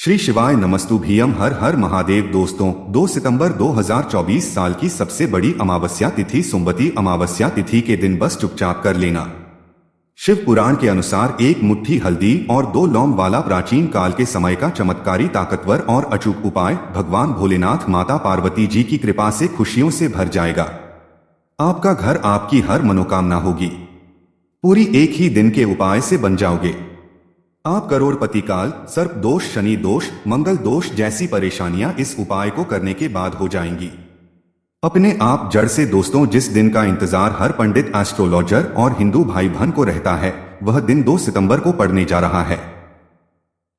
श्री शिवाय नमस्तुभ्यम। हर हर महादेव। दोस्तों, 2 सितंबर 2024 साल की सबसे बड़ी अमावस्या तिथि सोमवती अमावस्या तिथि के दिन बस चुपचाप कर लेना। शिव पुराण के अनुसार एक मुट्ठी हल्दी और 2 लौंग वाला प्राचीन काल के समय का चमत्कारी, ताकतवर और अचूक उपाय भगवान भोलेनाथ माता पार्वती जी की कृपा से खुशियों से भर जाएगा। आपका घर, आपकी हर मनोकामना होगी पूरी। एक ही दिन के उपाय से बन जाओगे आप करोड़पति। काल, सर्प दोष, शनि दोष, मंगल दोष जैसी परेशानियां इस उपाय को करने के बाद हो जाएंगी अपने आप जड़ से। दोस्तों, जिस दिन का इंतजार हर पंडित, एस्ट्रोलॉजर और हिंदू भाई बहन को रहता है, वह दिन 2 सितंबर को पड़ने जा रहा है।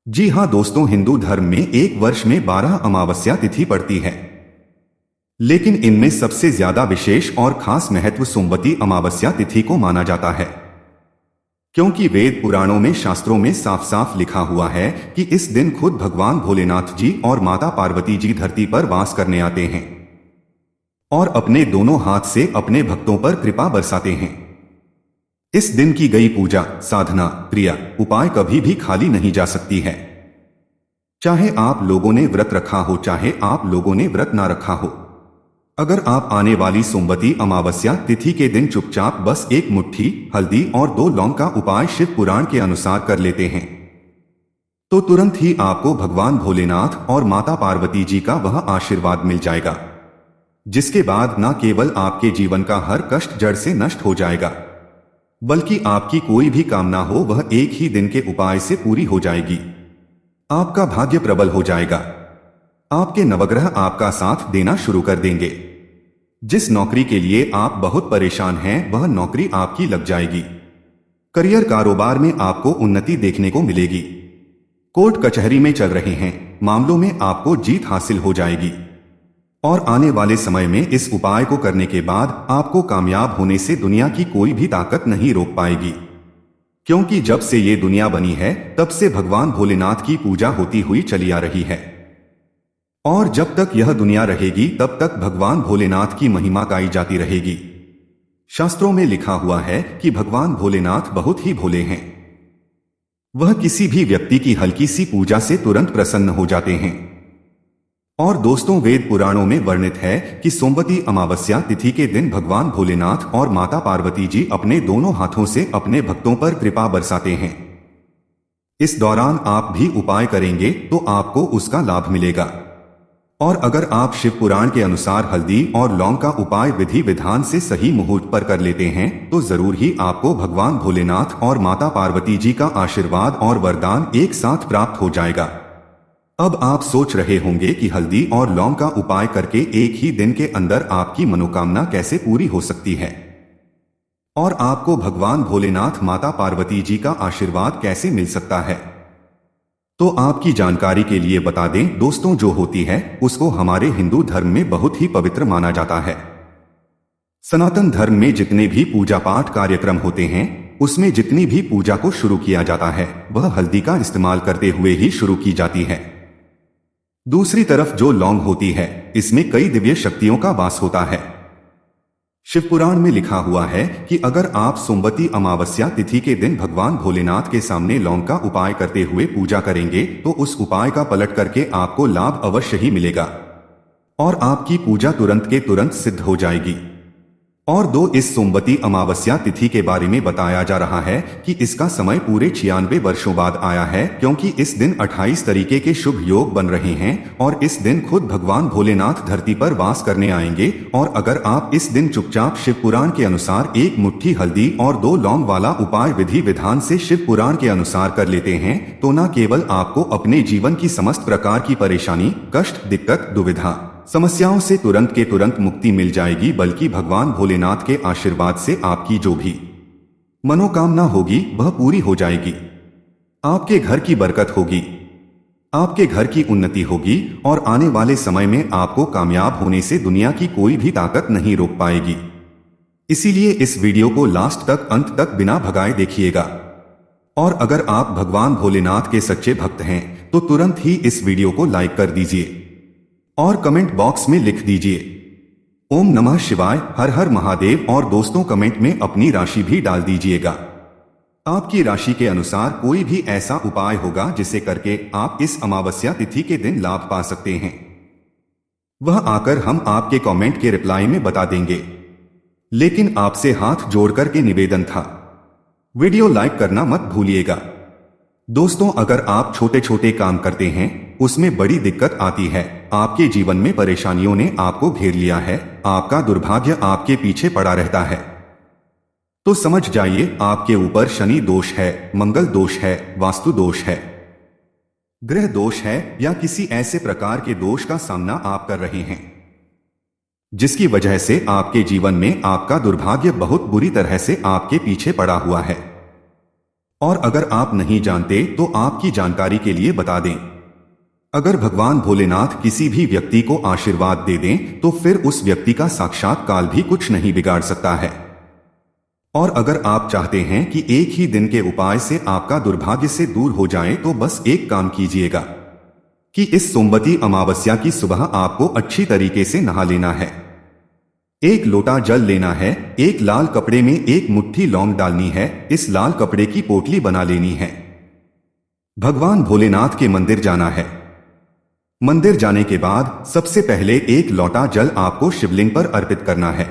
जी हां दोस्तों, हिंदू धर्म में एक वर्ष में 12 अमावस्या तिथि पड़ती है, लेकिन इनमें सबसे ज्यादा विशेष और खास महत्व सोमवती अमावस्या तिथि को माना जाता है, क्योंकि वेद पुराणों में, शास्त्रों में साफ साफ लिखा हुआ है कि इस दिन खुद भगवान भोलेनाथ जी और माता पार्वती जी धरती पर वास करने आते हैं और अपने दोनों हाथ से अपने भक्तों पर कृपा बरसाते हैं। इस दिन की गई पूजा, साधना, क्रिया, उपाय कभी भी खाली नहीं जा सकती है। चाहे आप लोगों ने व्रत रखा हो, चाहे आप लोगों ने व्रत ना रखा हो, अगर आप आने वाली सोमवती अमावस्या तिथि के दिन चुपचाप बस एक मुट्ठी हल्दी और 2 लौंग का उपाय शिव पुराण के अनुसार कर लेते हैं, तो तुरंत ही आपको भगवान भोलेनाथ और माता पार्वती जी का वह आशीर्वाद मिल जाएगा, जिसके बाद न केवल आपके जीवन का हर कष्ट जड़ से नष्ट हो जाएगा, बल्कि आपकी कोई भी कामना हो वह एक ही दिन के उपाय से पूरी हो जाएगी। आपका भाग्य प्रबल हो जाएगा। आपके नवग्रह आपका साथ देना शुरू कर देंगे। जिस नौकरी के लिए आप बहुत परेशान हैं, वह नौकरी आपकी लग जाएगी। करियर, कारोबार में आपको उन्नति देखने को मिलेगी। कोर्ट कचहरी में चल रहे हैं मामलों में आपको जीत हासिल हो जाएगी और आने वाले समय में इस उपाय को करने के बाद आपको कामयाब होने से दुनिया की कोई भी ताकत नहीं रोक पाएगी, क्योंकि जब से ये दुनिया बनी है तब से भगवान भोलेनाथ की पूजा होती हुई चली आ रही है और जब तक यह दुनिया रहेगी तब तक भगवान भोलेनाथ की महिमा गाई जाती रहेगी। शास्त्रों में लिखा हुआ है कि भगवान भोलेनाथ बहुत ही भोले हैं। वह किसी भी व्यक्ति की हल्की सी पूजा से तुरंत प्रसन्न हो जाते हैं। और दोस्तों, वेद पुराणों में वर्णित है कि सोमवती अमावस्या तिथि के दिन भगवान भोलेनाथ और माता पार्वती जी अपने दोनों हाथों से अपने भक्तों पर कृपा बरसाते हैं। इस दौरान आप भी उपाय करेंगे तो आपको उसका लाभ मिलेगा। और अगर आप शिव पुराण के अनुसार हल्दी और लौंग का उपाय विधि विधान से सही मुहूर्त पर कर लेते हैं, तो जरूर ही आपको भगवान भोलेनाथ और माता पार्वती जी का आशीर्वाद और वरदान एक साथ प्राप्त हो जाएगा। अब आप सोच रहे होंगे कि हल्दी और लौंग का उपाय करके एक ही दिन के अंदर आपकी मनोकामना कैसे पूरी हो सकती है और आपको भगवान भोलेनाथ माता पार्वती जी का आशीर्वाद कैसे मिल सकता है। तो आपकी जानकारी के लिए बता दें दोस्तों, जो होती है उसको हमारे हिंदू धर्म में बहुत ही पवित्र माना जाता है। सनातन धर्म में जितने भी पूजा पाठ कार्यक्रम होते हैं, उसमें जितनी भी पूजा को शुरू किया जाता है वह हल्दी का इस्तेमाल करते हुए ही शुरू की जाती है। दूसरी तरफ जो लौंग होती है, इसमें कई दिव्य शक्तियों का वास होता है। शिव पुराण में लिखा हुआ है कि अगर आप सोमवती अमावस्या तिथि के दिन भगवान भोलेनाथ के सामने लौंग का उपाय करते हुए पूजा करेंगे, तो उस उपाय का पलट करके आपको लाभ अवश्य ही मिलेगा और आपकी पूजा तुरंत के तुरंत सिद्ध हो जाएगी। और इस सोमवती अमावस्या तिथि के बारे में बताया जा रहा है कि इसका समय पूरे 96 वर्षों बाद आया है, क्योंकि इस दिन 28 तरीके के शुभ योग बन रहे हैं और इस दिन खुद भगवान भोलेनाथ धरती पर वास करने आएंगे। और अगर आप इस दिन चुपचाप शिव पुराण के अनुसार एक मुट्ठी हल्दी और 2 लौंग वाला उपाय विधि विधान से शिव पुराण के अनुसार कर लेते हैं, तो न केवल आपको अपने जीवन की समस्त प्रकार की परेशानी, कष्ट, दिक्कत, दुविधा, समस्याओं से तुरंत के तुरंत मुक्ति मिल जाएगी, बल्कि भगवान भोलेनाथ के आशीर्वाद से आपकी जो भी मनोकामना होगी वह पूरी हो जाएगी। आपके घर की बरकत होगी, आपके घर की उन्नति होगी और आने वाले समय में आपको कामयाब होने से दुनिया की कोई भी ताकत नहीं रोक पाएगी। इसीलिए इस वीडियो को लास्ट तक, अंत तक बिना भगाए देखिएगा। और अगर आप भगवान भोलेनाथ के सच्चे भक्त हैं तो तुरंत ही इस वीडियो को लाइक कर दीजिए और कमेंट बॉक्स में लिख दीजिए ओम नमः शिवाय, हर हर महादेव। और दोस्तों, कमेंट में अपनी राशि भी डाल दीजिएगा। आपकी राशि के अनुसार कोई भी ऐसा उपाय होगा जिसे करके आप इस अमावस्या तिथि के दिन लाभ पा सकते हैं। वह आकर हम आपके कमेंट के रिप्लाई में बता देंगे। लेकिन आपसे हाथ जोड़कर के निवेदन था, वीडियो लाइक करना मत भूलिएगा। दोस्तों, अगर आप छोटे छोटे काम करते हैं उसमें बड़ी दिक्कत आती है, आपके जीवन में परेशानियों ने आपको घेर लिया है, आपका दुर्भाग्य आपके पीछे पड़ा रहता है, तो समझ जाइए आपके ऊपर शनि दोष है, मंगल दोष है, वास्तु दोष है, ग्रह दोष है या किसी ऐसे प्रकार के दोष का सामना आप कर रहे हैं जिसकी वजह से आपके जीवन में आपका दुर्भाग्य बहुत बुरी तरह से आपके पीछे पड़ा हुआ है। और अगर आप नहीं जानते तो आपकी जानकारी के लिए बता दें, अगर भगवान भोलेनाथ किसी भी व्यक्ति को आशीर्वाद दे दें तो फिर उस व्यक्ति का साक्षात काल भी कुछ नहीं बिगाड़ सकता है। और अगर आप चाहते हैं कि एक ही दिन के उपाय से आपका दुर्भाग्य से दूर हो जाए तो बस एक काम कीजिएगा कि इस सोमवती अमावस्या की सुबह आपको अच्छी तरीके से नहा लेना है। एक लोटा जल लेना है, एक लाल कपड़े में एक मुट्ठी लौंग डालनी है, इस लाल कपड़े की पोटली बना लेनी है। भगवान भोलेनाथ के मंदिर जाना है। मंदिर जाने के बाद सबसे पहले एक लोटा जल आपको शिवलिंग पर अर्पित करना है।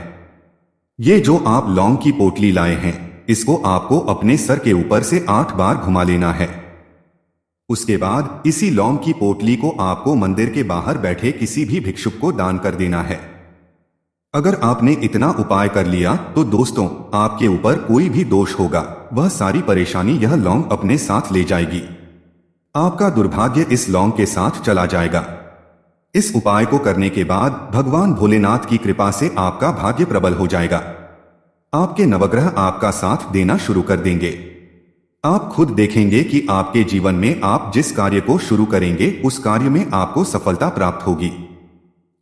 ये जो आप लौंग की पोटली लाए हैं इसको आपको अपने सर के ऊपर से 8 बार घुमा लेना है। उसके बाद इसी लौंग की पोटली को आपको मंदिर के बाहर बैठे किसी भी भिक्षुक को दान कर देना है। अगर आपने इतना उपाय कर लिया तो दोस्तों, आपके ऊपर कोई भी दोष होगा वह सारी परेशानी यह लौंग अपने साथ ले जाएगी। आपका दुर्भाग्य इस लौंग के साथ चला जाएगा। इस उपाय को करने के बाद भगवान भोलेनाथ की कृपा से आपका भाग्य प्रबल हो जाएगा। आपके नवग्रह आपका साथ देना शुरू कर देंगे। आप खुद देखेंगे कि आपके जीवन में आप जिस कार्य को शुरू करेंगे उस कार्य में आपको सफलता प्राप्त होगी।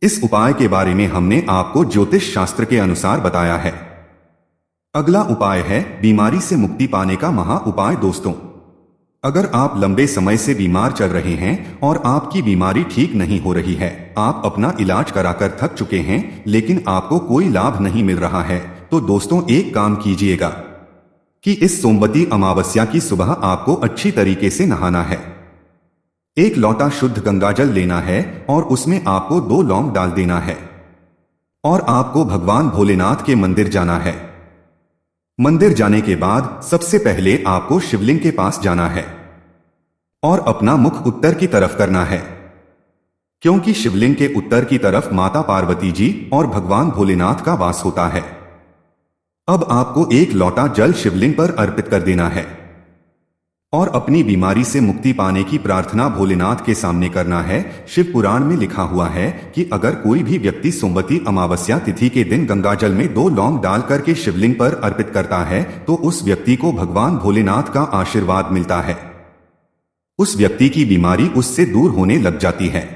इस उपाय के बारे में हमने आपको ज्योतिष शास्त्र के अनुसार बताया है। अगला उपाय है बीमारी से मुक्ति पाने का महा उपाय। दोस्तों, अगर आप लंबे समय से बीमार चल रहे हैं और आपकी बीमारी ठीक नहीं हो रही है, आप अपना इलाज कराकर थक चुके हैं लेकिन आपको कोई लाभ नहीं मिल रहा है, तो दोस्तों एक काम कीजिएगा कि इस सोमवती अमावस्या की सुबह आपको अच्छी तरीके से नहाना है। एक लोटा शुद्ध गंगाजल लेना है और उसमें आपको 2 लौंग डाल देना है और आपको भगवान भोलेनाथ के मंदिर जाना है। मंदिर जाने के बाद सबसे पहले आपको शिवलिंग के पास जाना है और अपना मुख उत्तर की तरफ करना है, क्योंकि शिवलिंग के उत्तर की तरफ माता पार्वती जी और भगवान भोलेनाथ का वास होता है। अब आपको एक लोटा जल शिवलिंग पर अर्पित कर देना है और अपनी बीमारी से मुक्ति पाने की प्रार्थना भोलेनाथ के सामने करना है। शिव पुराण में लिखा हुआ है कि अगर कोई भी व्यक्ति सोमवती अमावस्या तिथि के दिन गंगाजल में 2 लौंग डाल करके शिवलिंग पर अर्पित करता है तो उस व्यक्ति को भगवान भोलेनाथ का आशीर्वाद मिलता है। उस व्यक्ति की बीमारी उससे दूर होने लग जाती है,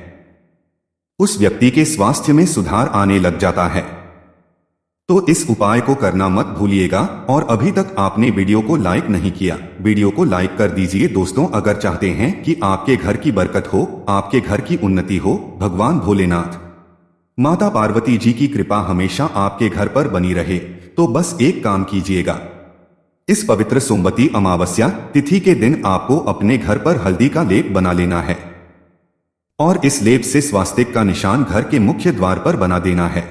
उस व्यक्ति के स्वास्थ्य में सुधार आने लग जाता है। तो इस उपाय को करना मत भूलिएगा। और अभी तक आपने वीडियो को लाइक नहीं किया, वीडियो को लाइक कर दीजिए। दोस्तों, अगर चाहते हैं कि आपके घर की बरकत हो, आपके घर की उन्नति हो, भगवान भोलेनाथ माता पार्वती जी की कृपा हमेशा आपके घर पर बनी रहे, तो बस एक काम कीजिएगा। इस पवित्र सोमवती अमावस्या तिथि के दिन आपको अपने घर पर हल्दी का लेप बना लेना है और इस लेप से स्वास्तिक का निशान घर के मुख्य द्वार पर बना देना है।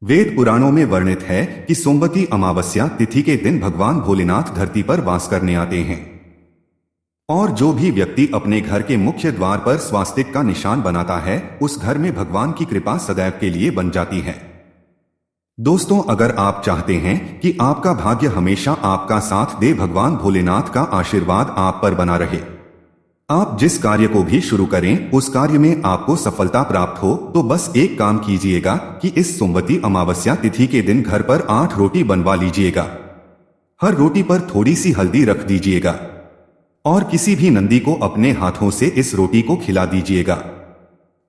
वेद पुराणों में वर्णित है कि सोमवती अमावस्या तिथि के दिन भगवान भोलेनाथ धरती पर वास करने आते हैं और जो भी व्यक्ति अपने घर के मुख्य द्वार पर स्वास्तिक का निशान बनाता है उस घर में भगवान की कृपा सदैव के लिए बन जाती है। दोस्तों, अगर आप चाहते हैं कि आपका भाग्य हमेशा आपका साथ दे, भगवान भोलेनाथ का आशीर्वाद आप पर बना रहे, आप जिस कार्य को भी शुरू करें उस कार्य में आपको सफलता प्राप्त हो, तो बस एक काम कीजिएगा कि इस सोमवती अमावस्या तिथि के दिन घर पर 8 रोटी बनवा लीजिएगा। हर रोटी पर थोड़ी सी हल्दी रख दीजिएगा और किसी भी नंदी को अपने हाथों से इस रोटी को खिला दीजिएगा।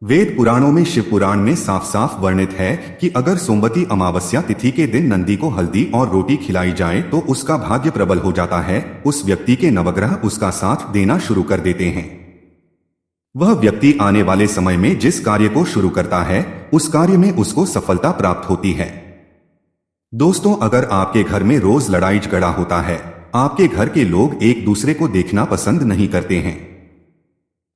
वेद पुराणों में शिव पुराण में साफ साफ वर्णित है कि अगर सोमवती अमावस्या तिथि के दिन नंदी को हल्दी और रोटी खिलाई जाए तो उसका भाग्य प्रबल हो जाता है, उस व्यक्ति के नवग्रह उसका साथ देना शुरू कर देते हैं। वह व्यक्ति आने वाले समय में जिस कार्य को शुरू करता है उस कार्य में उसको सफलता प्राप्त होती है। दोस्तों, अगर आपके घर में रोज लड़ाई झगड़ा होता है, आपके घर के लोग एक दूसरे को देखना पसंद नहीं करते हैं।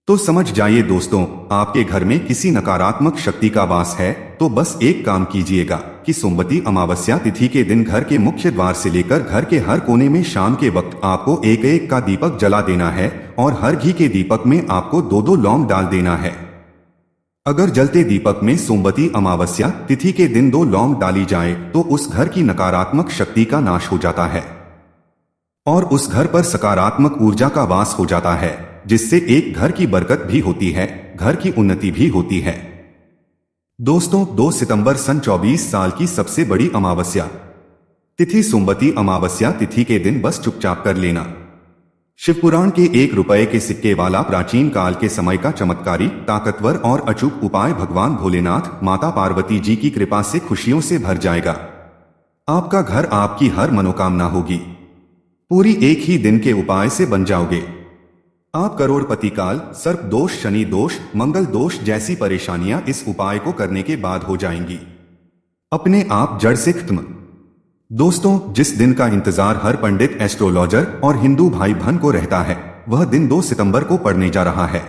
तो समझ जाइए दोस्तों, आपके घर में किसी नकारात्मक शक्ति का वास है। तो बस एक काम कीजिएगा कि सोमवती अमावस्या तिथि के दिन घर के मुख्य द्वार से लेकर घर के हर कोने में शाम के वक्त आपको एक एक का दीपक जला देना है और हर घी के दीपक में आपको दो दो लौंग डाल देना है। अगर जलते दीपक में सोमवती अमावस्या तिथि के दिन दो लौंग डाली जाए तो उस घर की नकारात्मक शक्ति का नाश हो जाता है और उस घर पर सकारात्मक ऊर्जा का वास हो जाता है, जिससे एक घर की बरकत भी होती है, घर की उन्नति भी होती है। दोस्तों, 2 सितंबर सन 24 साल की सबसे बड़ी अमावस्या तिथि सोमवती अमावस्या तिथि के दिन बस चुपचाप कर लेना। शिवपुराण के 1 रुपए के सिक्के वाला प्राचीन काल के समय का चमत्कारी, ताकतवर और अचूक उपाय भगवान भोलेनाथ माता पार्वती जी की कृपा से खुशियों से भर जाएगा। आपका घर, आपकी हर मनोकामना होगी पूरी एक ही दिन के उपाय से बन जाओगे। आप करोड़पति काल, सर्प दोष, शनि दोष, मंगल दोष जैसी परेशानियां इस उपाय को करने के बाद हो जाएंगी, अपने आप जड़ से खत्म। दोस्तों, जिस दिन का इंतजार हर पंडित, एस्ट्रोलॉजर और हिंदू भाई बहन को रहता है, वह दिन 2 सितंबर को पड़ने जा रहा है।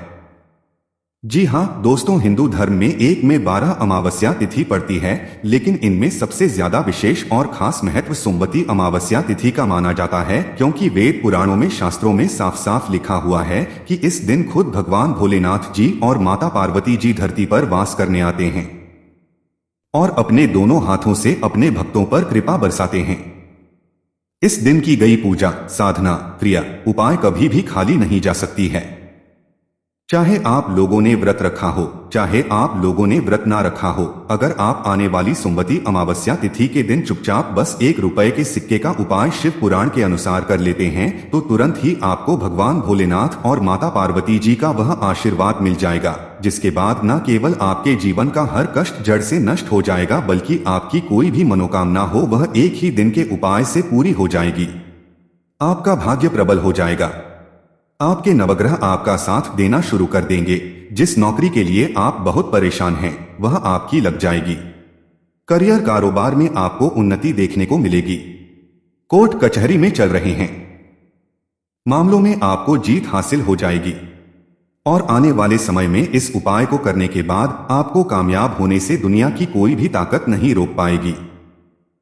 जी हां दोस्तों, हिंदू धर्म में 1 में 12 अमावस्या तिथि पड़ती है, लेकिन इनमें सबसे ज्यादा विशेष और खास महत्व सोमवती अमावस्या तिथि का माना जाता है, क्योंकि वेद पुराणों में, शास्त्रों में साफ साफ लिखा हुआ है कि इस दिन खुद भगवान भोलेनाथ जी और माता पार्वती जी धरती पर वास करने आते हैं और अपने दोनों हाथों से अपने भक्तों पर कृपा बरसाते हैं। इस दिन की गई पूजा, साधना, क्रिया, उपाय कभी भी खाली नहीं जा सकती है। चाहे आप लोगों ने व्रत रखा हो, चाहे आप लोगों ने व्रत ना रखा हो, अगर आप आने वाली सोमवती अमावस्या तिथि के दिन चुपचाप बस 1 रुपए के सिक्के का उपाय शिव पुराण के अनुसार कर लेते हैं, तो तुरंत ही आपको भगवान भोलेनाथ और माता पार्वती जी का वह आशीर्वाद मिल जाएगा, जिसके बाद न केवल आपके जीवन का हर कष्ट जड़ से नष्ट हो जाएगा, बल्कि आपकी कोई भी मनोकामना हो वह एक ही दिन के उपाय से पूरी हो जाएगी। आपका भाग्य प्रबल हो जाएगा। आपके नवग्रह आपका साथ देना शुरू कर देंगे। जिस नौकरी के लिए आप बहुत परेशान हैं, वह आपकी लग जाएगी। करियर, कारोबार में आपको उन्नति देखने को मिलेगी। कोर्ट कचहरी में चल रहे हैं मामलों में आपको जीत हासिल हो जाएगी और आने वाले समय में इस उपाय को करने के बाद आपको कामयाब होने से दुनिया की कोई भी ताकत नहीं रोक पाएगी।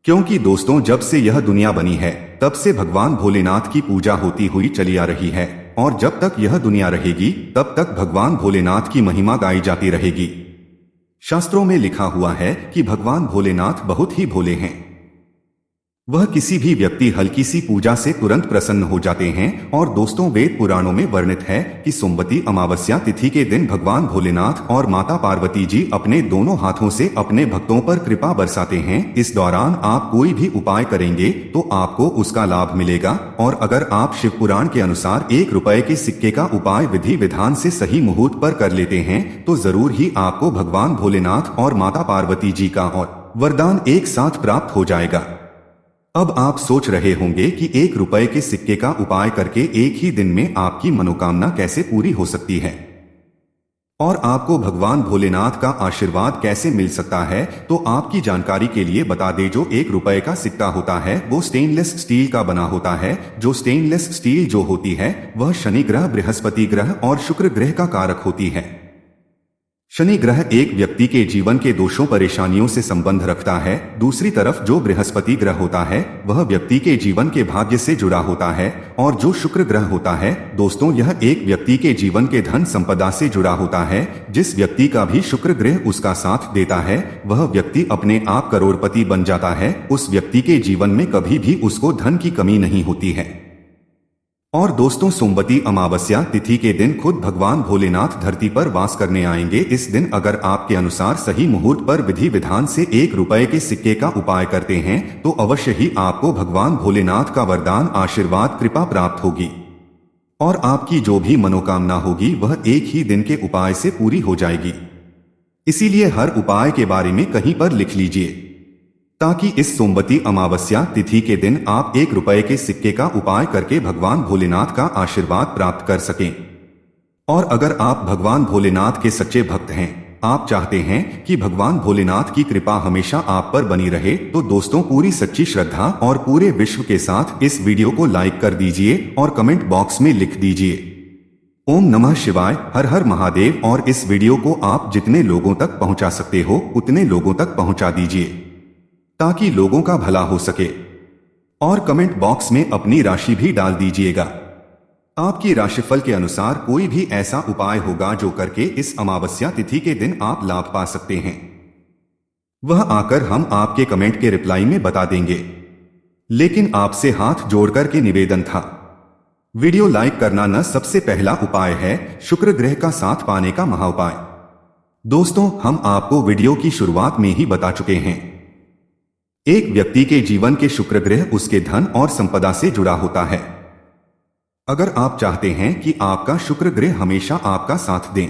क्योंकि दोस्तों, जब से यह दुनिया बनी है, तब से भगवान भोलेनाथ की पूजा होती हुई चली आ रही है और जब तक यह दुनिया रहेगी, तब तक भगवान भोलेनाथ की महिमा गाई जाती रहेगी। शास्त्रों में लिखा हुआ है कि भगवान भोलेनाथ बहुत ही भोले हैं। वह किसी भी व्यक्ति हल्की सी पूजा से तुरंत प्रसन्न हो जाते हैं और दोस्तों, वेद पुराणों में वर्णित है कि सोमवती अमावस्या तिथि के दिन भगवान भोलेनाथ और माता पार्वती जी अपने दोनों हाथों से अपने भक्तों पर कृपा बरसाते हैं। इस दौरान आप कोई भी उपाय करेंगे तो आपको उसका लाभ मिलेगा और अगर आप शिव पुराण के अनुसार 1 रुपए के सिक्के का उपाय विधि विधान से सही मुहूर्त पर कर लेते हैं, तो जरूर ही आपको भगवान भोलेनाथ और माता पार्वती जी का और वरदान एक साथ प्राप्त हो जाएगा। अब आप सोच रहे होंगे कि 1 रुपए के सिक्के का उपाय करके एक ही दिन में आपकी मनोकामना कैसे पूरी हो सकती है और आपको भगवान भोलेनाथ का आशीर्वाद कैसे मिल सकता है। तो आपकी जानकारी के लिए बता दें, जो 1 रुपए का सिक्का होता है वो स्टेनलेस स्टील का बना होता है। जो स्टेनलेस स्टील जो होती है वह शनि ग्रह, बृहस्पति ग्रह और शुक्र ग्रह का कारक होती है। शनि ग्रह एक व्यक्ति के जीवन के दोषों, परेशानियों से संबंध रखता है। दूसरी तरफ जो बृहस्पति ग्रह होता है वह व्यक्ति के जीवन के भाग्य से जुड़ा होता है और जो शुक्र ग्रह होता है दोस्तों, यह एक व्यक्ति के जीवन के धन संपदा से जुड़ा होता है। जिस व्यक्ति का भी शुक्र ग्रह उसका साथ देता है वह व्यक्ति अपने आप करोड़पति बन जाता है। उस व्यक्ति के जीवन में कभी भी उसको धन की कमी नहीं होती है। और दोस्तों, सोमवती अमावस्या तिथि के दिन खुद भगवान भोलेनाथ धरती पर वास करने आएंगे। इस दिन अगर आपके अनुसार सही मुहूर्त पर विधि विधान से 1 रुपए के सिक्के का उपाय करते हैं तो अवश्य ही आपको भगवान भोलेनाथ का वरदान, आशीर्वाद, कृपा प्राप्त होगी और आपकी जो भी मनोकामना होगी वह एक ही दिन के उपाय से पूरी हो जाएगी। इसीलिए हर उपाय के बारे में कहीं पर लिख लीजिए ताकि इस सोमवती अमावस्या तिथि के दिन आप 1 रुपए के सिक्के का उपाय करके भगवान भोलेनाथ का आशीर्वाद प्राप्त कर सकें। और अगर आप भगवान भोलेनाथ के सच्चे भक्त हैं आप चाहते हैं कि भगवान भोलेनाथ की कृपा हमेशा आप पर बनी रहे, तो दोस्तों पूरी सच्ची श्रद्धा और पूरे विश्व के साथ इस वीडियो को लाइक कर दीजिए और कमेंट बॉक्स में लिख दीजिए ओम नमः शिवाय, हर हर महादेव। और इस वीडियो को आप जितने लोगों तक पहुंचा सकते हो उतने लोगों तक पहुंचा दीजिए ताकि लोगों का भला हो सके। और कमेंट बॉक्स में अपनी राशि भी डाल दीजिएगा। आपकी राशिफल के अनुसार कोई भी ऐसा उपाय होगा जो करके इस अमावस्या तिथि के दिन आप लाभ पा सकते हैं, वह आकर हम आपके कमेंट के रिप्लाई में बता देंगे। लेकिन आपसे हाथ जोड़कर के निवेदन था, वीडियो लाइक करना न सबसे पहला उपाय है शुक्र ग्रह का साथ पाने का महाउपाय। दोस्तों हम आपको वीडियो की शुरुआत में ही बता चुके हैं, एक व्यक्ति के जीवन के शुक्र ग्रह उसके धन और संपदा से जुड़ा होता है। अगर आप चाहते हैं कि आपका शुक्र ग्रह हमेशा आपका साथ दें,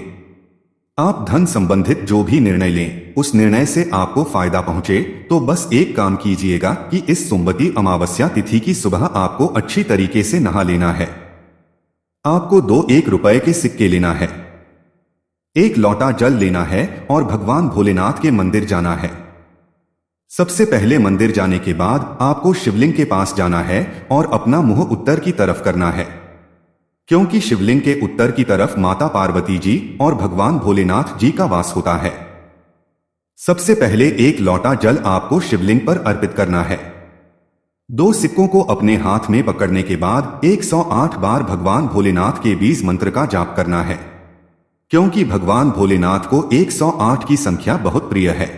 आप धन संबंधित जो भी निर्णय लें उस निर्णय से आपको फायदा पहुंचे, तो बस एक काम कीजिएगा कि इस सोमवती अमावस्या तिथि की सुबह आपको अच्छी तरीके से नहा लेना है। आपको 2 1 रुपए के सिक्के लेना है, 1 लोटा जल लेना है और भगवान भोलेनाथ के मंदिर जाना है। सबसे पहले मंदिर जाने के बाद आपको शिवलिंग के पास जाना है और अपना मुंह उत्तर की तरफ करना है, क्योंकि शिवलिंग के उत्तर की तरफ माता पार्वती जी और भगवान भोलेनाथ जी का वास होता है। सबसे पहले 1 लोटा जल आपको शिवलिंग पर अर्पित करना है। 2 सिक्कों को अपने हाथ में पकड़ने के बाद 108 बार भगवान भोलेनाथ के बीज मंत्र का जाप करना है, क्योंकि भगवान भोलेनाथ को 108 की संख्या बहुत प्रिय है।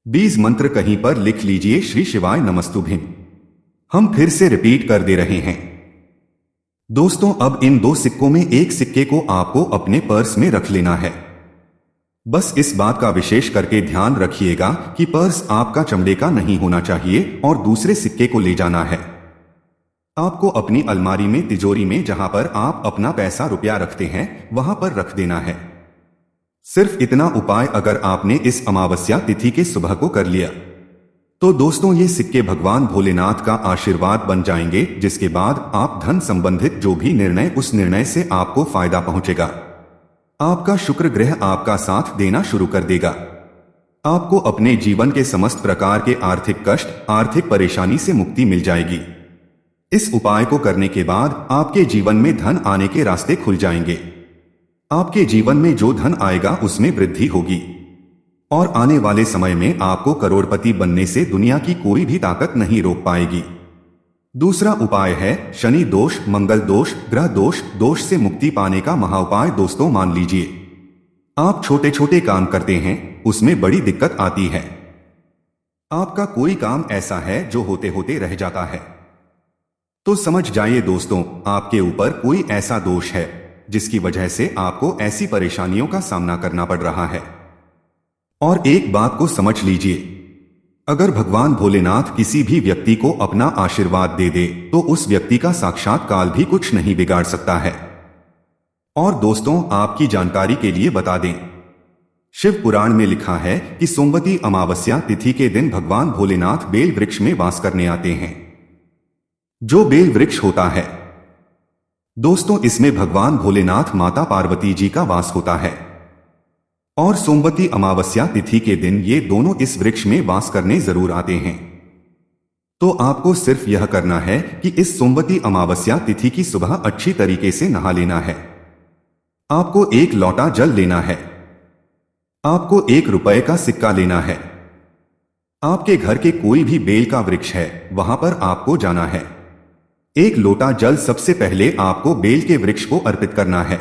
बीज मंत्र कहीं पर लिख लीजिए, श्री शिवाय नमस्तुभ्यं। हम फिर से रिपीट कर दे रहे हैं। दोस्तों अब इन 2 सिक्कों में एक सिक्के को आपको अपने पर्स में रख लेना है। बस इस बात का विशेष करके ध्यान रखिएगा कि पर्स आपका चमड़े का नहीं होना चाहिए और दूसरे सिक्के को ले जाना है आपको अपनी अलमारी में, तिजोरी में, जहां पर आप अपना पैसा रुपया रखते हैं वहां पर रख देना है। सिर्फ इतना उपाय अगर आपने इस अमावस्या तिथि के सुबह को कर लिया तो दोस्तों ये सिक्के भगवान भोलेनाथ का आशीर्वाद बन जाएंगे, जिसके बाद आप धन संबंधित जो भी निर्णय, उस निर्णय से आपको फायदा पहुंचेगा। आपका शुक्र ग्रह आपका साथ देना शुरू कर देगा। आपको अपने जीवन के समस्त प्रकार के आर्थिक कष्ट, आर्थिक परेशानी से मुक्ति मिल जाएगी। इस उपाय को करने के बाद आपके जीवन में धन आने के रास्ते खुल जाएंगे। आपके जीवन में जो धन आएगा उसमें वृद्धि होगी और आने वाले समय में आपको करोड़पति बनने से दुनिया की कोई भी ताकत नहीं रोक पाएगी। दूसरा उपाय है शनि दोष, मंगल दोष, ग्रह दोष, दोष से मुक्ति पाने का महाउपाय। दोस्तों मान लीजिए आप छोटे छोटे काम करते हैं, उसमें बड़ी दिक्कत आती है। आपका कोई काम ऐसा है जो होते होते रह जाता है, तो समझ जाइए दोस्तों आपके ऊपर कोई ऐसा दोष है जिसकी वजह से आपको ऐसी परेशानियों का सामना करना पड़ रहा है। और एक बात को समझ लीजिए, अगर भगवान भोलेनाथ किसी भी व्यक्ति को अपना आशीर्वाद दे दे तो उस व्यक्ति का साक्षात काल भी कुछ नहीं बिगाड़ सकता है। और दोस्तों आपकी जानकारी के लिए बता दें, शिव पुराण में लिखा है कि सोमवती अमावस्या तिथि के दिन भगवान भोलेनाथ बेल वृक्ष में वास करने आते हैं। जो बेल वृक्ष होता है दोस्तों, इसमें भगवान भोलेनाथ, माता पार्वती जी का वास होता है। और सोमवती अमावस्या तिथि के दिन ये दोनों इस वृक्ष में वास करने जरूर आते हैं। तो आपको सिर्फ यह करना है कि इस सोमवती अमावस्या तिथि की सुबह अच्छी तरीके से नहा लेना है। आपको 1 लोटा जल लेना है, आपको 1 रुपए का सिक्का लेना है। आपके घर के कोई भी बेल का वृक्ष है वहां पर आपको जाना है। 1 लोटा जल सबसे पहले आपको बेल के वृक्ष को अर्पित करना है।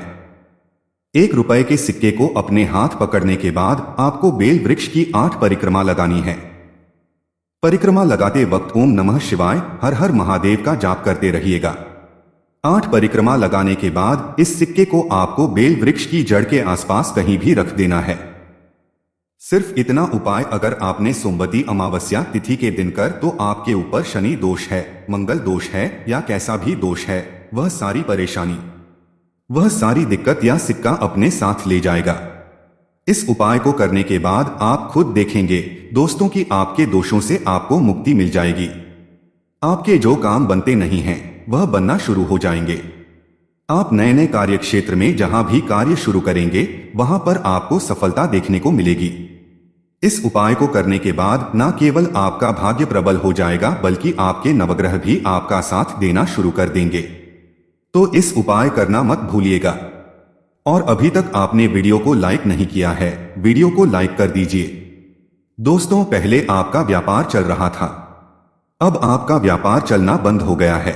1 रुपए के सिक्के को अपने हाथ पकड़ने के बाद आपको बेल वृक्ष की 8 परिक्रमा लगानी है। परिक्रमा लगाते वक्त ओम नमः शिवाय, हर हर महादेव का जाप करते रहिएगा। 8 परिक्रमा लगाने के बाद इस सिक्के को आपको बेल वृक्ष की जड़ के आसपास कहीं भी रख देना है। सिर्फ इतना उपाय अगर आपने सोमवती अमावस्या तिथि के दिन कर तो आपके ऊपर शनि दोष है, मंगल दोष है या कैसा भी दोष है, वह सारी परेशानी, वह सारी दिक्कत या सिक्का अपने साथ ले जाएगा। इस उपाय को करने के बाद आप खुद देखेंगे दोस्तों कि आपके दोषों से आपको मुक्ति मिल जाएगी। आपके जो काम बनते नहीं हैं वह बनना शुरू हो जाएंगे। आप नए नए कार्य क्षेत्र में जहां भी कार्य शुरू करेंगे वहां पर आपको सफलता देखने को मिलेगी। इस उपाय को करने के बाद न केवल आपका भाग्य प्रबल हो जाएगा बल्कि आपके नवग्रह भी आपका साथ देना शुरू कर देंगे। तो इस उपाय करना मत भूलिएगा। और अभी तक आपने वीडियो को लाइक नहीं किया है, वीडियो को लाइक कर दीजिए। दोस्तों, पहले आपका व्यापार चल रहा था, अब आपका व्यापार चलना बंद हो गया है।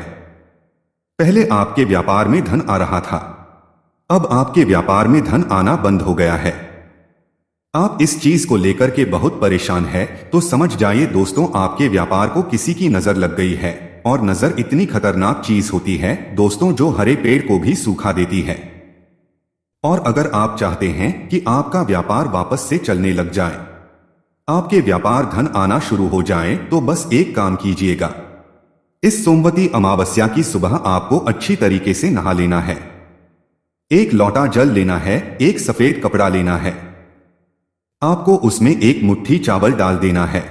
पहले आपके व्यापार में धन आ रहा था, अब आपके व्यापार में धन आना बंद हो गया है। आप इस चीज को लेकर के बहुत परेशान है तो समझ जाइए दोस्तों, आपके व्यापार को किसी की नजर लग गई है। और नजर इतनी खतरनाक चीज होती है दोस्तों जो हरे पेड़ को भी सूखा देती है। और अगर आप चाहते हैं कि आपका व्यापार वापस से चलने लग जाए, आपके व्यापार धन आना शुरू हो जाए, तो बस एक काम कीजिएगा। इस सोमवती अमावस्या की सुबह आपको अच्छी तरीके से नहा लेना है। एक लोटा जल लेना है, एक सफेद कपड़ा लेना है, आपको उसमें एक मुट्ठी चावल डाल देना है।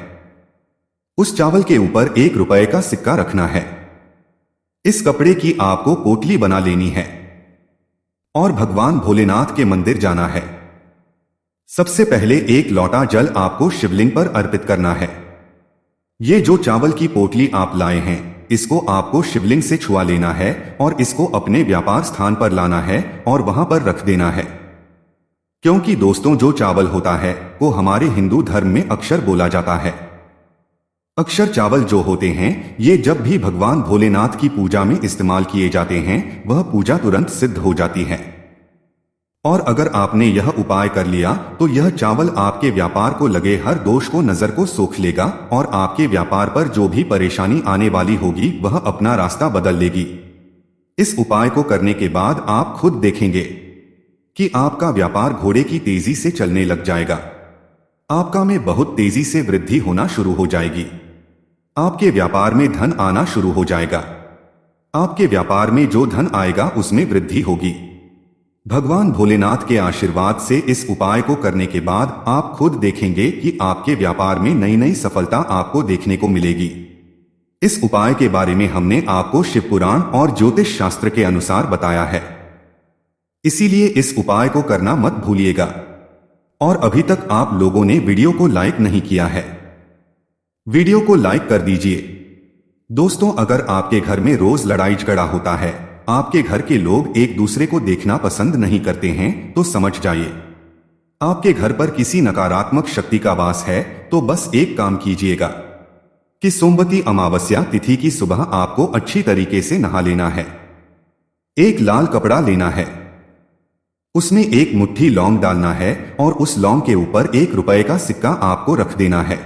उस चावल के ऊपर 1 रुपए का सिक्का रखना है। इस कपड़े की आपको पोटली बना लेनी है और भगवान भोलेनाथ के मंदिर जाना है। सबसे पहले एक लोटा जल आपको शिवलिंग पर अर्पित करना है। ये जो चावल की पोटली आप लाए हैं, इसको आपको शिवलिंग से छुआ लेना है और इसको अपने व्यापार स्थान पर लाना है और वहां पर रख देना है। क्योंकि दोस्तों, जो चावल होता है वो हमारे हिंदू धर्म में अक्षर बोला जाता है। अक्षर चावल जो होते हैं, ये जब भी भगवान भोलेनाथ की पूजा में इस्तेमाल किए जाते हैं वह पूजा तुरंत सिद्ध हो जाती है। और अगर आपने यह उपाय कर लिया तो यह चावल आपके व्यापार को लगे हर दोष को, नजर को सोख लेगा और आपके व्यापार पर जो भी परेशानी आने वाली होगी वह अपना रास्ता बदल लेगी। इस उपाय को करने के बाद आप खुद देखेंगे कि आपका व्यापार घोड़े की तेजी से चलने लग जाएगा। आपका में बहुत तेजी से वृद्धि होना शुरू हो जाएगी। आपके व्यापार में धन आना शुरू हो जाएगा। आपके व्यापार में जो धन आएगा उसमें वृद्धि होगी। भगवान भोलेनाथ के आशीर्वाद से इस उपाय को करने के बाद आप खुद देखेंगे कि आपके व्यापार में नई नई सफलता आपको देखने को मिलेगी। इस उपाय के बारे में हमने आपको शिव पुराण और ज्योतिष शास्त्र के अनुसार बताया है, इसीलिए इस उपाय को करना मत भूलिएगा। और अभी तक आप लोगों ने वीडियो को लाइक नहीं किया है, वीडियो को लाइक कर दीजिए। दोस्तों, अगर आपके घर में रोज लड़ाई झगड़ा होता है, आपके घर के लोग एक दूसरे को देखना पसंद नहीं करते हैं, तो समझ जाइए आपके घर पर किसी नकारात्मक शक्ति का वास है। तो बस एक काम कीजिएगा कि सोमवती अमावस्या तिथि की सुबह आपको अच्छी तरीके से नहा लेना है। एक लाल कपड़ा लेना है, उसमें एक मुट्ठी लौंग डालना है और उस लौंग के ऊपर 1 रुपए का सिक्का आपको रख देना है।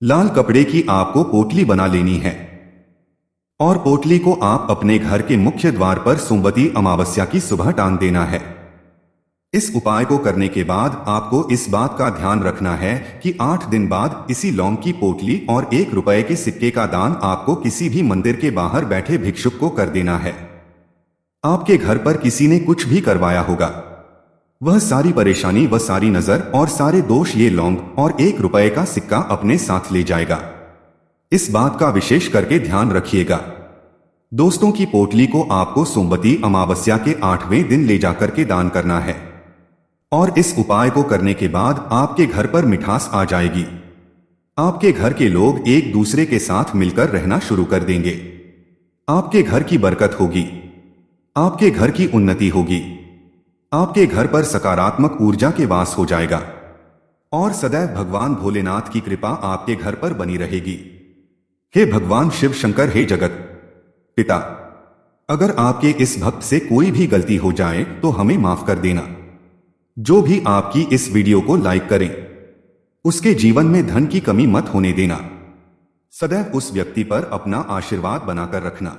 लाल कपड़े की आपको पोटली बना लेनी है और पोटली को आप अपने घर के मुख्य द्वार पर सोमवती अमावस्या की सुबह टांग देना है। इस उपाय को करने के बाद आपको इस बात का ध्यान रखना है कि 8 दिन बाद इसी लौंग की पोटली और 1 रुपए के सिक्के का दान आपको किसी भी मंदिर के बाहर बैठे भिक्षुक को कर देना है। आपके घर पर किसी ने कुछ भी करवाया होगा, वह सारी परेशानी, वह सारी नजर और सारे दोष ये लौंग और 1 रुपए का सिक्का अपने साथ ले जाएगा। इस बात का विशेष करके ध्यान रखिएगा। दोस्तों की पोटली को आपको सोमवती अमावस्या के 8वें दिन ले जाकर के दान करना है और इस उपाय को करने के बाद आपके घर पर मिठास आ जाएगी। आपके घर के लोग एक दूसरे के साथ मिलकर रहना शुरू कर देंगे। आपके घर की बरकत होगी, आपके घर की उन्नति होगी, आपके घर पर सकारात्मक ऊर्जा के वास हो जाएगा और सदैव भगवान भोलेनाथ की कृपा आपके घर पर बनी रहेगी। हे भगवान शिव शंकर, हे जगत पिता, अगर आपके इस भक्त से कोई भी गलती हो जाए तो हमें माफ कर देना। जो भी आपकी इस वीडियो को लाइक करें उसके जीवन में धन की कमी मत होने देना। सदैव उस व्यक्ति पर अपना आशीर्वाद बनाकर रखना।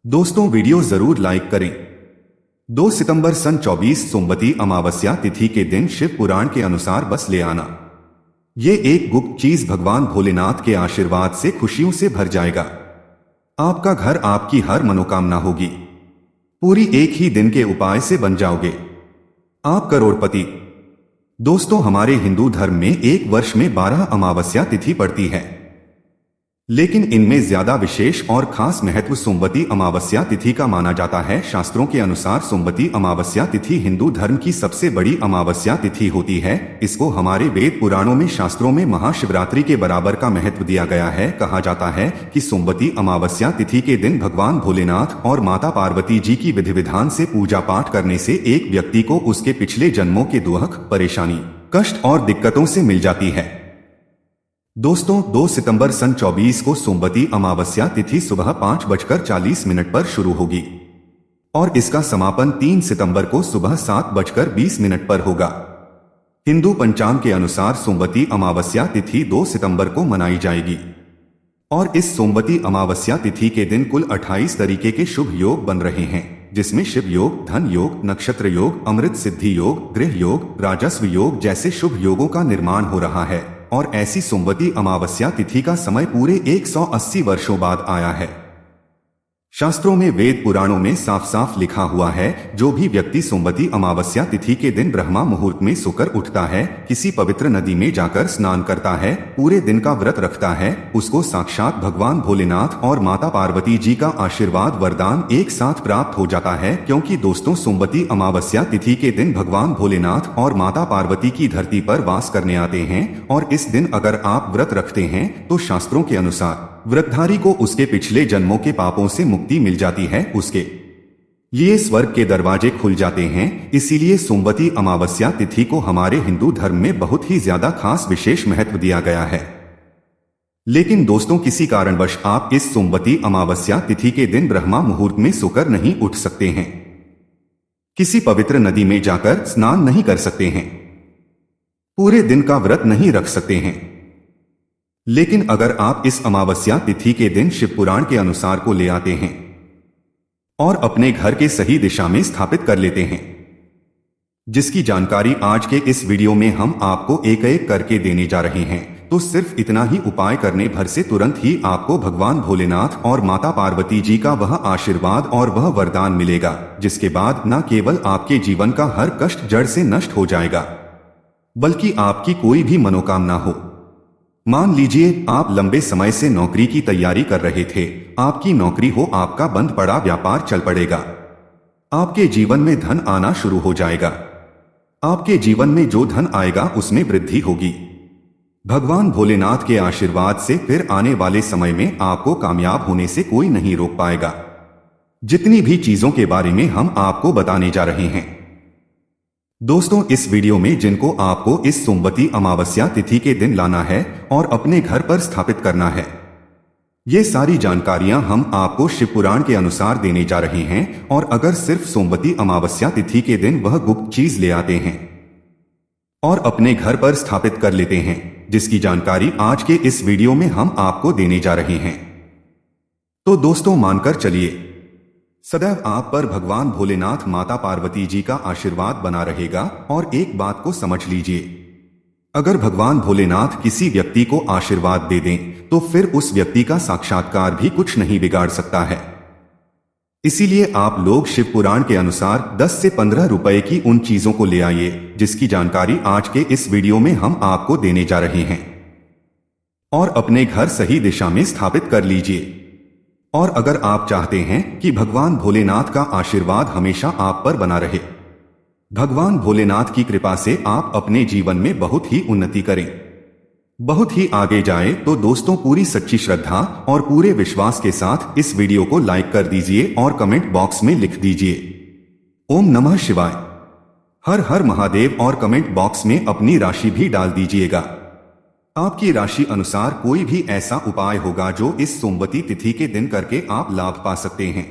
दोस्तों, वीडियो जरूर लाइक करें। 2 सितंबर सन 24 सोमवती अमावस्या तिथि के दिन शिव पुराण के अनुसार बस ले आना। ये एक गुप्त चीज भगवान भोलेनाथ के आशीर्वाद से खुशियों से भर जाएगा। आपका घर, आपकी हर मनोकामना होगी, पूरी एक ही दिन के उपाय से बन जाओगे, आप करोड़पति। दोस्तों, हमारे हिंदू धर्म में एक वर्ष में 12 अमावस्या तिथि पड़ती है। लेकिन इनमें ज्यादा विशेष और खास महत्व सोमवती अमावस्या तिथि का माना जाता है। शास्त्रों के अनुसार सोमवती अमावस्या तिथि हिंदू धर्म की सबसे बड़ी अमावस्या तिथि होती है। इसको हमारे वेद पुराणों में शास्त्रों में महाशिवरात्रि के बराबर का महत्व दिया गया है। कहा जाता है कि सोमवती अमावस्या तिथि के दिन भगवान भोलेनाथ और माता पार्वती जी की विधि विधान से पूजा पाठ करने से एक व्यक्ति को उसके पिछले जन्मों के दुख, परेशानी, कष्ट और दिक्कतों से मिल जाती है। दोस्तों 2 सितंबर सन 24 को सोमवती अमावस्या तिथि सुबह 5:40 पर शुरू होगी और इसका समापन 3 सितंबर को सुबह 7:20 पर होगा। हिंदू पंचांग के अनुसार सोमवती अमावस्या तिथि 2 सितंबर को मनाई जाएगी और इस सोमवती अमावस्या तिथि के दिन कुल 28 तरीके के शुभ योग बन रहे हैं, जिसमें शिव योग, धन योग, नक्षत्र योग, अमृत सिद्धि योग, गृह योग, राजस्व योग जैसे शुभ योगों का निर्माण हो रहा है। और ऐसी सोमवती अमावस्या तिथि का समय पूरे 180 वर्षों बाद आया है। शास्त्रों में, वेद पुराणों में साफ साफ लिखा हुआ है, जो भी व्यक्ति सोमवती अमावस्या तिथि के दिन ब्रह्मा मुहूर्त में सोकर उठता है, किसी पवित्र नदी में जाकर स्नान करता है, पूरे दिन का व्रत रखता है, उसको साक्षात भगवान भोलेनाथ और माता पार्वती जी का आशीर्वाद वरदान एक साथ प्राप्त हो जाता है। क्योंकि दोस्तों सोमवती अमावस्या तिथि के दिन भगवान भोलेनाथ और माता पार्वती की धरती पर वास करने आते हैं और इस दिन अगर आप व्रत रखते हैं तो शास्त्रों के अनुसार व्रतधारी को उसके पिछले जन्मों के पापों से मुक्ति मिल जाती है, उसके लिए स्वर्ग के दरवाजे खुल जाते हैं। इसीलिए सोमवती अमावस्या तिथि को हमारे हिंदू धर्म में बहुत ही ज्यादा खास विशेष महत्व दिया गया है। लेकिन दोस्तों किसी कारणवश आप इस सोमवती अमावस्या तिथि के दिन ब्रह्मा मुहूर्त में सोकर नहीं उठ सकते हैं, किसी पवित्र नदी में जाकर स्नान नहीं कर सकते हैं, पूरे दिन का व्रत नहीं रख सकते हैं। लेकिन अगर आप इस अमावस्या तिथि के दिन शिव पुराण के अनुसार को ले आते हैं और अपने घर के सही दिशा में स्थापित कर लेते हैं, जिसकी जानकारी आज के इस वीडियो में हम आपको एक एक करके देने जा रहे हैं, तो सिर्फ इतना ही उपाय करने भर से तुरंत ही आपको भगवान भोलेनाथ और माता पार्वती जी का वह आशीर्वाद और वह वरदान मिलेगा, जिसके बाद न केवल आपके जीवन का हर कष्ट जड़ से नष्ट हो जाएगा, बल्कि आपकी कोई भी मनोकामना हो। मान लीजिए आप लंबे समय से नौकरी की तैयारी कर रहे थे, आपकी नौकरी हो, आपका बंद पड़ा व्यापार चल पड़ेगा, आपके जीवन में धन आना शुरू हो जाएगा, आपके जीवन में जो धन आएगा उसमें वृद्धि होगी। भगवान भोलेनाथ के आशीर्वाद से फिर आने वाले समय में आपको कामयाब होने से कोई नहीं रोक पाएगा। जितनी भी चीजों के बारे में हम आपको बताने जा रहे हैं दोस्तों इस वीडियो में, जिनको आपको इस सोमवती अमावस्या तिथि के दिन लाना है और अपने घर पर स्थापित करना है, ये सारी जानकारियां हम आपको शिव पुराण के अनुसार देने जा रहे हैं। और अगर सिर्फ सोमवती अमावस्या तिथि के दिन वह गुप्त चीज ले आते हैं और अपने घर पर स्थापित कर लेते हैं, जिसकी जानकारी आज के इस वीडियो में हम आपको देने जा रहे हैं, तो दोस्तों मानकर चलिए, सदैव आप पर भगवान भोलेनाथ माता पार्वती जी का आशीर्वाद बना रहेगा। और एक बात को समझ लीजिए, अगर भगवान भोलेनाथ किसी व्यक्ति को आशीर्वाद दे दें तो फिर उस व्यक्ति का साक्षात्कार भी कुछ नहीं बिगाड़ सकता है। इसीलिए आप लोग शिव पुराण के अनुसार 10 से 15 रुपए की उन चीजों को ले आइए, जिसकी जानकारी आज के इस वीडियो में हम आपको देने जा रहे हैं, और अपने घर सही दिशा में स्थापित कर लीजिए। और अगर आप चाहते हैं कि भगवान भोलेनाथ का आशीर्वाद हमेशा आप पर बना रहे, भगवान भोलेनाथ की कृपा से आप अपने जीवन में बहुत ही उन्नति करें, बहुत ही आगे जाए, तो दोस्तों पूरी सच्ची श्रद्धा और पूरे विश्वास के साथ इस वीडियो को लाइक कर दीजिए और कमेंट बॉक्स में लिख दीजिए ओम नमः शिवाय, हर हर महादेव, और कमेंट बॉक्स में अपनी राशि भी डाल दीजिएगा। आपकी राशि अनुसार कोई भी ऐसा उपाय होगा जो इस सोमवती तिथि के दिन करके आप लाभ पा सकते हैं,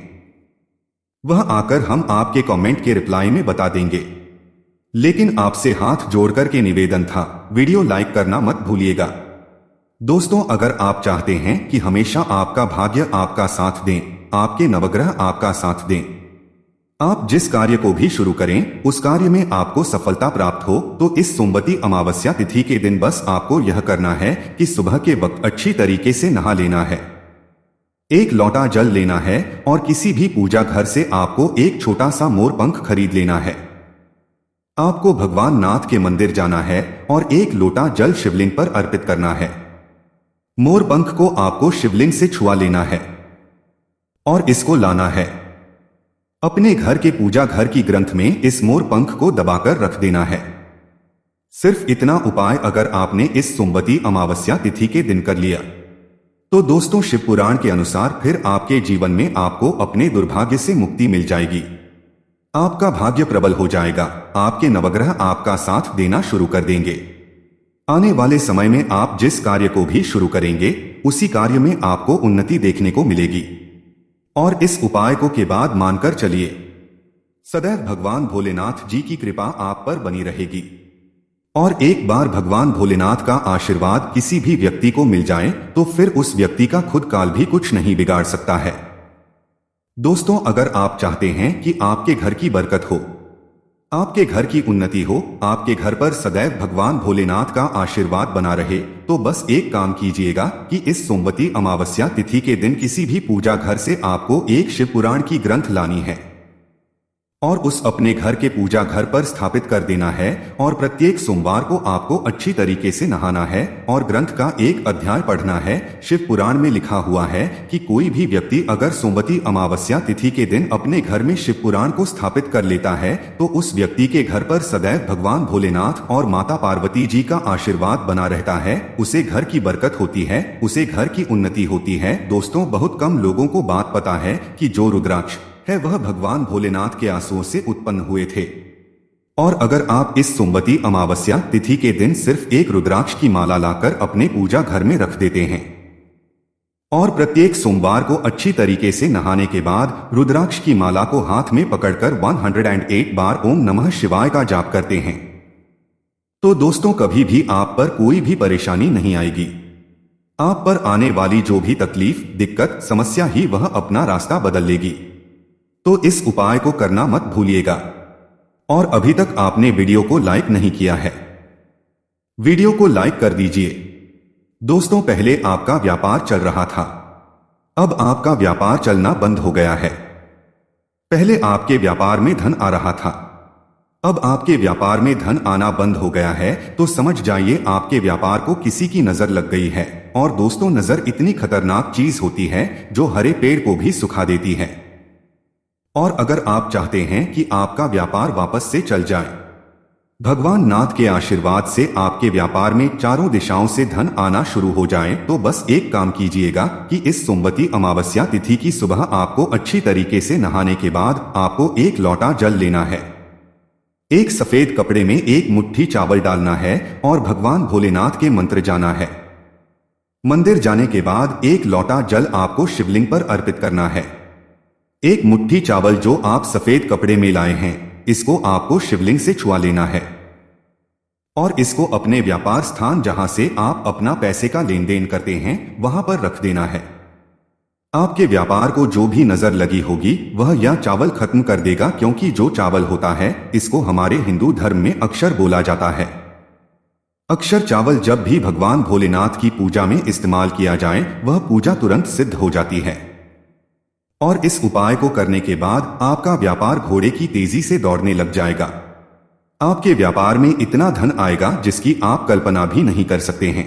वह आकर हम आपके कमेंट के रिप्लाई में बता देंगे। लेकिन आपसे हाथ जोड़कर के निवेदन था, वीडियो लाइक करना मत भूलिएगा। दोस्तों अगर आप चाहते हैं कि हमेशा आपका भाग्य आपका साथ दें, आपके नवग्रह आपका साथ दें, आप जिस कार्य को भी शुरू करें उस कार्य में आपको सफलता प्राप्त हो, तो इस सोमवती अमावस्या तिथि के दिन बस आपको यह करना है कि सुबह के वक्त अच्छी तरीके से नहा लेना है, एक लोटा जल लेना है और किसी भी पूजा घर से आपको एक छोटा सा मोर पंख खरीद लेना है। आपको भगवान नाथ के मंदिर जाना है और एक लोटा जल शिवलिंग पर अर्पित करना है। मोर पंख को आपको शिवलिंग से छुआ लेना है और इसको लाना है। अपने घर के पूजा घर की ग्रंथ में इस मोर पंख को दबाकर रख देना है। सिर्फ इतना उपाय अगर आपने इस सोमवती अमावस्या तिथि के दिन कर लिया तो दोस्तों शिव पुराण के अनुसार फिर आपके जीवन में आपको अपने दुर्भाग्य से मुक्ति मिल जाएगी। आपका भाग्य प्रबल हो जाएगा। आपके नवग्रह आपका साथ देना शुरू कर देंगे। आने वाले समय में आप जिस कार्य को भी शुरू करेंगे उसी कार्य में आपको उन्नति देखने को मिलेगी। और इस उपाय को के बाद मानकर चलिए, सदैव भगवान भोलेनाथ जी की कृपा आप पर बनी रहेगी। और एक बार भगवान भोलेनाथ का आशीर्वाद किसी भी व्यक्ति को मिल जाए तो फिर उस व्यक्ति का खुद काल भी कुछ नहीं बिगाड़ सकता है। दोस्तों, अगर आप चाहते हैं कि आपके घर की बरकत हो, आपके घर की उन्नति हो, आपके घर पर सदैव भगवान भोलेनाथ का आशीर्वाद बना रहे, तो बस एक काम कीजिएगा कि इस सोमवती अमावस्या तिथि के दिन किसी भी पूजा घर से आपको एक शिव पुराण की ग्रंथ लानी है और उस अपने घर के पूजा घर पर स्थापित कर देना है। और प्रत्येक सोमवार को आपको अच्छी तरीके से नहाना है और ग्रंथ का एक अध्याय पढ़ना है। शिव पुराण में लिखा हुआ है कि कोई भी व्यक्ति अगर सोमवती अमावस्या तिथि के दिन अपने घर में शिव पुराण को स्थापित कर लेता है तो उस व्यक्ति के घर पर सदैव भगवान भोलेनाथ और माता पार्वती जी का आशीर्वाद बना रहता है। उसे घर की बरकत होती है, उसे घर की उन्नति होती है। दोस्तों, बहुत कम लोगों को बात पता है कि जो रुद्राक्ष है वह भगवान भोलेनाथ के आंसुओं से उत्पन्न हुए थे। और अगर आप इस सोमवती अमावस्या तिथि के दिन सिर्फ एक रुद्राक्ष की माला लाकर अपने पूजा घर में रख देते हैं और प्रत्येक सोमवार को अच्छी तरीके से नहाने के बाद रुद्राक्ष की माला को हाथ में पकड़कर 108 बार ओम नमः शिवाय का जाप करते हैं, तो दोस्तों कभी भी आप पर कोई भी परेशानी नहीं आएगी। आप पर आने वाली जो भी तकलीफ, दिक्कत, समस्या ही वह अपना रास्ता बदल लेगी। तो इस उपाय को करना मत भूलिएगा। और अभी तक आपने वीडियो को लाइक नहीं किया है, वीडियो को लाइक कर दीजिए। दोस्तों, पहले आपका व्यापार चल रहा था, अब आपका व्यापार चलना बंद हो गया है। पहले आपके व्यापार में धन आ रहा था, अब आपके व्यापार में धन आना बंद हो गया है, तो समझ जाइए आपके व्यापार को किसी की नजर लग गई है। और दोस्तों, नजर इतनी खतरनाक चीज होती है जो हरे पेड़ को भी सुखा देती है। और अगर आप चाहते हैं कि आपका व्यापार वापस से चल जाए, भगवान नाथ के आशीर्वाद से आपके व्यापार में चारों दिशाओं से धन आना शुरू हो जाए, तो बस एक काम कीजिएगा कि इस सोमवती अमावस्या तिथि की सुबह आपको अच्छी तरीके से नहाने के बाद आपको एक लोटा जल लेना है, एक सफेद कपड़े में एक मुट्ठी चावल डालना है और भगवान भोलेनाथ के मंत्र जाना है। मंदिर जाने के बाद एक लोटा जल आपको शिवलिंग पर अर्पित करना है। एक मुट्ठी चावल जो आप सफेद कपड़े में लाए हैं, इसको आपको शिवलिंग से छुआ लेना है और इसको अपने व्यापार स्थान जहां से आप अपना पैसे का लेन देन करते हैं वहां पर रख देना है। आपके व्यापार को जो भी नजर लगी होगी वह यह चावल खत्म कर देगा, क्योंकि जो चावल होता है इसको हमारे हिंदू धर्म में अक्षर बोला जाता है। अक्षर चावल जब भी भगवान भोलेनाथ की पूजा में इस्तेमाल किया जाए वह पूजा तुरंत सिद्ध हो जाती है। और इस उपाय को करने के बाद आपका व्यापार घोड़े की तेजी से दौड़ने लग जाएगा। आपके व्यापार में इतना धन आएगा जिसकी आप कल्पना भी नहीं कर सकते हैं।